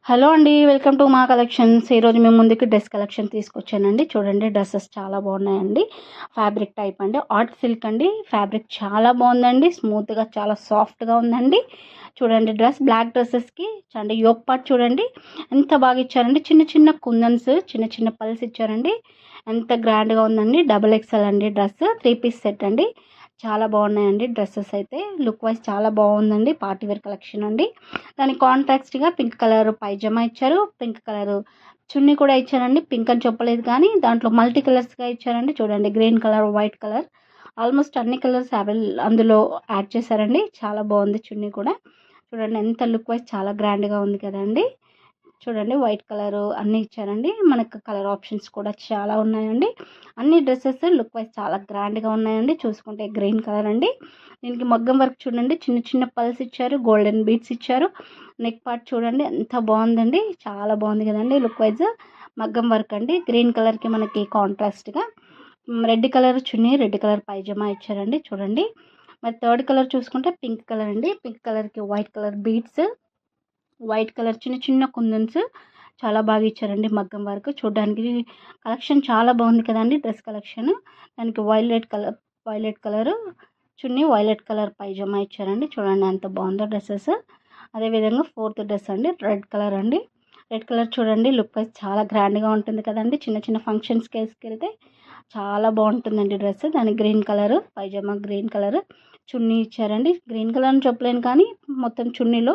Hello అండి, welcome to మా collections. ఈరోజు మేము ముందుకి డ్రెస్ కలెక్షన్ తీసుకొచ్చానండి. చూడండి, డ్రెస్సెస్ చాలా బాగున్నాయండి. ఫ్యాబ్రిక్ టైప్ అండి, ఆర్ట్ సిల్క్ అండి. ఫ్యాబ్రిక్ చాలా బాగుందండి, స్మూత్గా చాలా సాఫ్ట్గా ఉందండి. చూడండి, బ్లాక్ డ్రెస్సెస్కి అంటే యోక్ పార్ట్ చూడండి ఎంత బాగా ఇచ్చారండి. చిన్న చిన్న కుందన్స్, చిన్న చిన్న పల్స్ ఇచ్చారండి. ఎంత గ్రాండ్గా ఉందండి. డబుల్ ఎక్స్ఎల్ అండి డ్రెస్, 3 పీస్ సెట్ అండి. చాలా బాగున్నాయండి డ్రెస్సెస్ అయితే. లుక్ వైజ్ చాలా బాగుందండి. పార్టీ వేర్ కలెక్షన్ అండి. దానికి కాంట్రాస్ట్గా పింక్ కలర్ పైజమా ఇచ్చారు, పింక్ కలర్ చున్నీ కూడా ఇచ్చారండి. పింక్ అని చెప్పలేదు కానీ దాంట్లో మల్టీ కలర్స్గా ఇచ్చారండి. చూడండి, green colour, white colour, almost అన్ని కలర్స్ అందులో యాడ్ చేశారండి. చాలా బాగుంది చున్నీ కూడా. చూడండి, ఎంత లుక్ వైజ్ చాలా గ్రాండ్గా ఉంది కదండి. చూడండి, వైట్ కలర్ అన్నీ ఇచ్చారండి. మనకు కలర్ ఆప్షన్స్ కూడా చాలా ఉన్నాయండి. అన్ని డ్రెస్సెస్ లుక్ వైజ్ చాలా గ్రాండ్గా ఉన్నాయండి. చూసుకుంటే గ్రీన్ కలర్ అండి. దీనికి మగ్గం వర్క్ చూడండి, చిన్న చిన్న పల్స్ ఇచ్చారు, గోల్డెన్ బీడ్స్ ఇచ్చారు. నెక్ పార్ట్ చూడండి ఎంత బాగుందండి, చాలా బాగుంది కదండి. లుక్ వైజ్ మగ్గం వర్క్ అండి. గ్రీన్ కలర్కి మనకి కాంట్రాస్ట్గా రెడ్ కలర్ చున్నీ, రెడ్ కలర్ పైజమా ఇచ్చారండి. చూడండి, మరి థర్డ్ కలర్ చూసుకుంటే పింక్ కలర్ అండి. పింక్ కలర్కి white colour beads, white colour చిన్న చిన్న కుందన్స్ చాలా బాగా ఇచ్చారండి. మగ్గం వర్క్ చూడడానికి కలెక్షన్ చాలా బాగుంది కదండి. డ్రెస్ కలెక్షన్, దానికి వైలెట్ కలర్ చున్నీ, వైలెట్ కలర్ పైజమా ఇచ్చారండి. చూడండి ఎంత బాగుందో డ్రెస్సెస్. అదేవిధంగా ఫోర్త్ డ్రెస్ అండి, రెడ్ కలర్ అండి. రెడ్ కలర్ చూడండి, లుక్ వైజ్ చాలా గ్రాండ్గా ఉంటుంది కదండి. చిన్న చిన్న ఫంక్షన్స్కి వేసుకెళ్తే చాలా బాగుంటుందండి డ్రెస్. దానికి green colour pyjama, green colour chunni ఇచ్చారండి. గ్రీన్ కలర్ అని చెప్పలేను కానీ మొత్తం చున్నీలో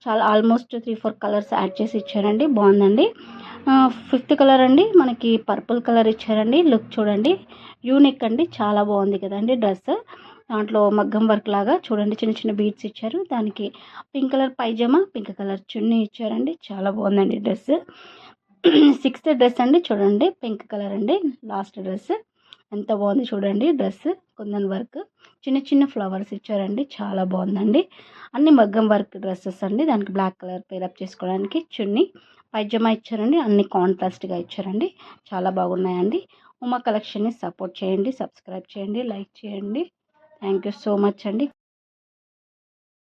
చాలా ఆల్మోస్ట్ 3-4 కలర్స్ యాడ్ చేసి ఇచ్చారండి. బాగుందండి. ఫిఫ్త్ కలర్ అండి, మనకి పర్పుల్ కలర్ ఇచ్చారండి. లుక్ చూడండి, యూనిక్ అండి, చాలా బాగుంది కదండి డ్రెస్. దాంట్లో మగ్గం వర్క్ లాగా చూడండి, చిన్న చిన్న బీడ్స్ ఇచ్చారు. దానికి pink colour pyjama, pink colour chunni ఇచ్చారండి. చాలా బాగుందండి డ్రెస్. సిక్స్త్ డ్రెస్ అండి, చూడండి పింక్ కలర్ అండి. లాస్ట్ డ్రెస్ ఎంత బాగుంది చూడండి. డ్రెస్ కుందన్ వర్క్, చిన్న చిన్న ఫ్లవర్స్ ఇచ్చారండి. చాలా బాగుందండి. అన్ని మగ్గం వర్క్ డ్రెస్సెస్ అండి. దానికి బ్లాక్ కలర్ పేరప్ చేసుకోవడానికి చున్నీ, పైజమా ఇచ్చారండి. అన్ని కాంట్రాస్ట్గా ఇచ్చారండి. చాలా బాగున్నాయండి. ఉమా కలెక్షన్ని సపోర్ట్ చేయండి, సబ్స్క్రైబ్ చేయండి, లైక్ చేయండి. థ్యాంక్ యూ సో మచ్ అండి.